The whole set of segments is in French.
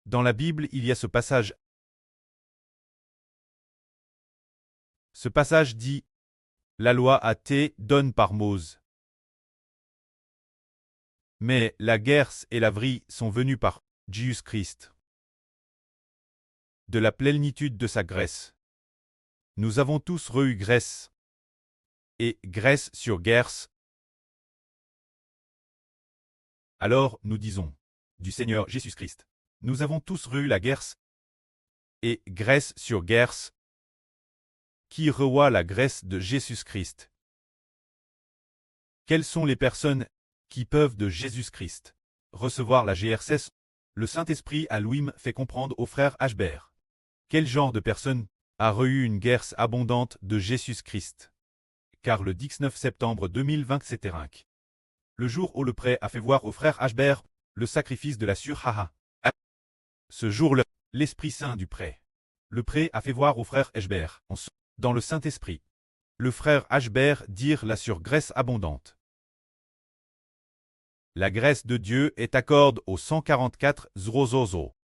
Dans la Bible, il y a ce passage. Ce passage dit « La loi a été donnée par Moïse. Mais la guerre et la vie sont venues par Jésus-Christ. De la plénitude de sa grâce. Nous avons tous reçu grâce. Et grâce sur grâce. Alors nous disons, du Seigneur Jésus-Christ, nous avons tous reçu la grâce. Et grâce sur grâce. Qui reçoit la grâce de Jésus-Christ? Quelles sont les personnes qui peuvent de Jésus-Christ recevoir la GRCS? Le Saint-Esprit à lui-même fait comprendre au frère Hbert. Quel genre de personne a reçu une grâce abondante de Jésus-Christ? Car le 19 septembre 2020 c'était le jour où le prêtre a fait voir au frère Hbert le sacrifice de la surhaha. Ce jour-là, l'Esprit Saint du prêtre. Le prêtre a fait voir au frère Hbert, dans le Saint-Esprit. Le frère Hbert dire la surgrâce abondante. La grâce de Dieu est accorde aux 144 zrozozo.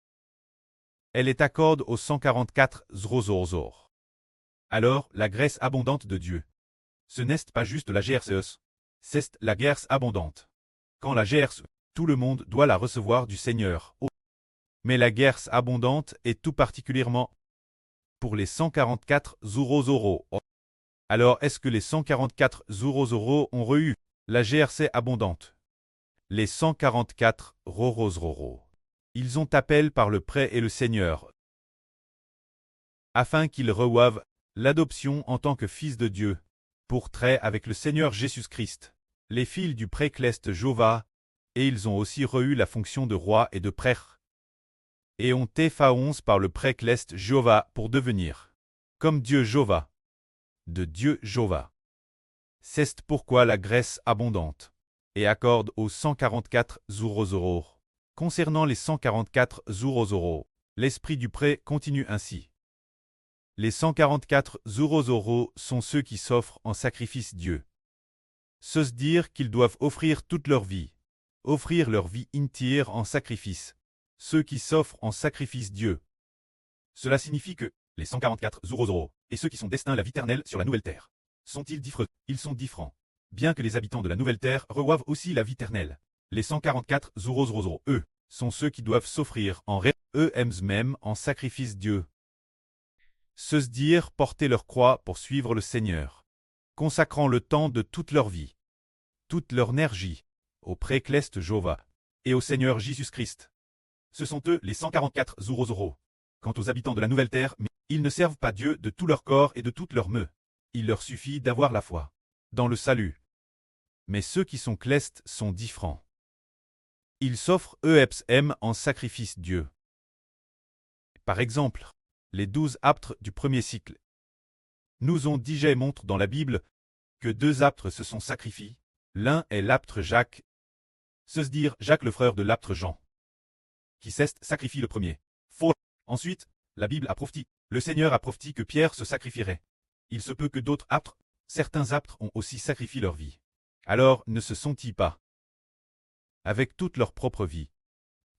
Elle est accorde aux 144 zrozozo. Alors, la grâce abondante de Dieu. Ce n'est pas juste la GRCE, c'est la grâce abondante. Quand la GRCE, tout le monde doit la recevoir du Seigneur. Mais la grâce abondante est tout particulièrement pour les 144 zrozozo. Alors, est-ce que les 144 zrozozo ont reçu la GRC abondante? Les 144 rorozroro. Ils ont appel par le prêtre et le Seigneur, afin qu'ils reçoivent l'adoption en tant que fils de Dieu, pour trait avec le Seigneur Jésus-Christ, les fils du prêtre Cleste Jova, et ils ont aussi reçu la fonction de roi et de prêtre, et ont été faons par le prêtre Cleste Jova pour devenir, comme Dieu Jova, de Dieu Jova. C'est pourquoi la grâce abondante et accorde aux 144 zrozoros. Concernant les 144 zrozoros, l'esprit du prêtre continue ainsi. Les 144 zrozoros sont ceux qui s'offrent en sacrifice Dieu. Se dire qu'ils doivent offrir toute leur vie entière en sacrifice. Ceux qui s'offrent en sacrifice Dieu. Cela signifie que les 144 zrozoros et ceux qui sont destinés à la vie éternelle sur la nouvelle terre. Sont-ils différents? Ils sont différents. Bien que les habitants de la nouvelle terre reçoivent aussi la vie éternelle. Les 144 zrozoros, eux, sont ceux qui doivent s'offrir en eux-mêmes en sacrifice Dieu. Se dire porter leur croix pour suivre le Seigneur, consacrant le temps de toute leur vie, toute leur énergie, au prêtre Cleste Jova et au Seigneur Jésus-Christ. Ce sont eux les 144 zrozoros. Quant aux habitants de la nouvelle terre, ils ne servent pas Dieu de tout leur corps et de toute leur meu. Il leur suffit d'avoir la foi dans le salut. Mais ceux qui sont clestes sont différents. Ils s'offrent eux-mêmes en sacrifice Dieu. Par exemple, les 12 apôtres du premier cycle nous ont déjà montré dans la Bible que 2 apôtres se sont sacrifiés. L'un est l'apôtre Jacques, se dire Jacques le frère de l'apôtre Jean, qui s'est sacrifié le premier. Faux. Ensuite, la Bible a prophétisé, le Seigneur a prophétisé que Pierre se sacrifierait. Il se peut que d'autres apôtres, certains apôtres ont aussi sacrifié leur vie. Alors ne se sont-ils pas, avec toute leur propre vie,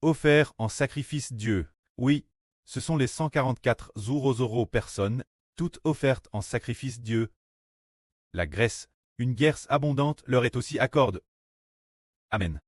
offerts en sacrifice Dieu? Oui, ce sont les 144 zrozoros personnes, toutes offertes en sacrifice Dieu. La grâce, une grâce abondante leur est aussi accordée. Amen.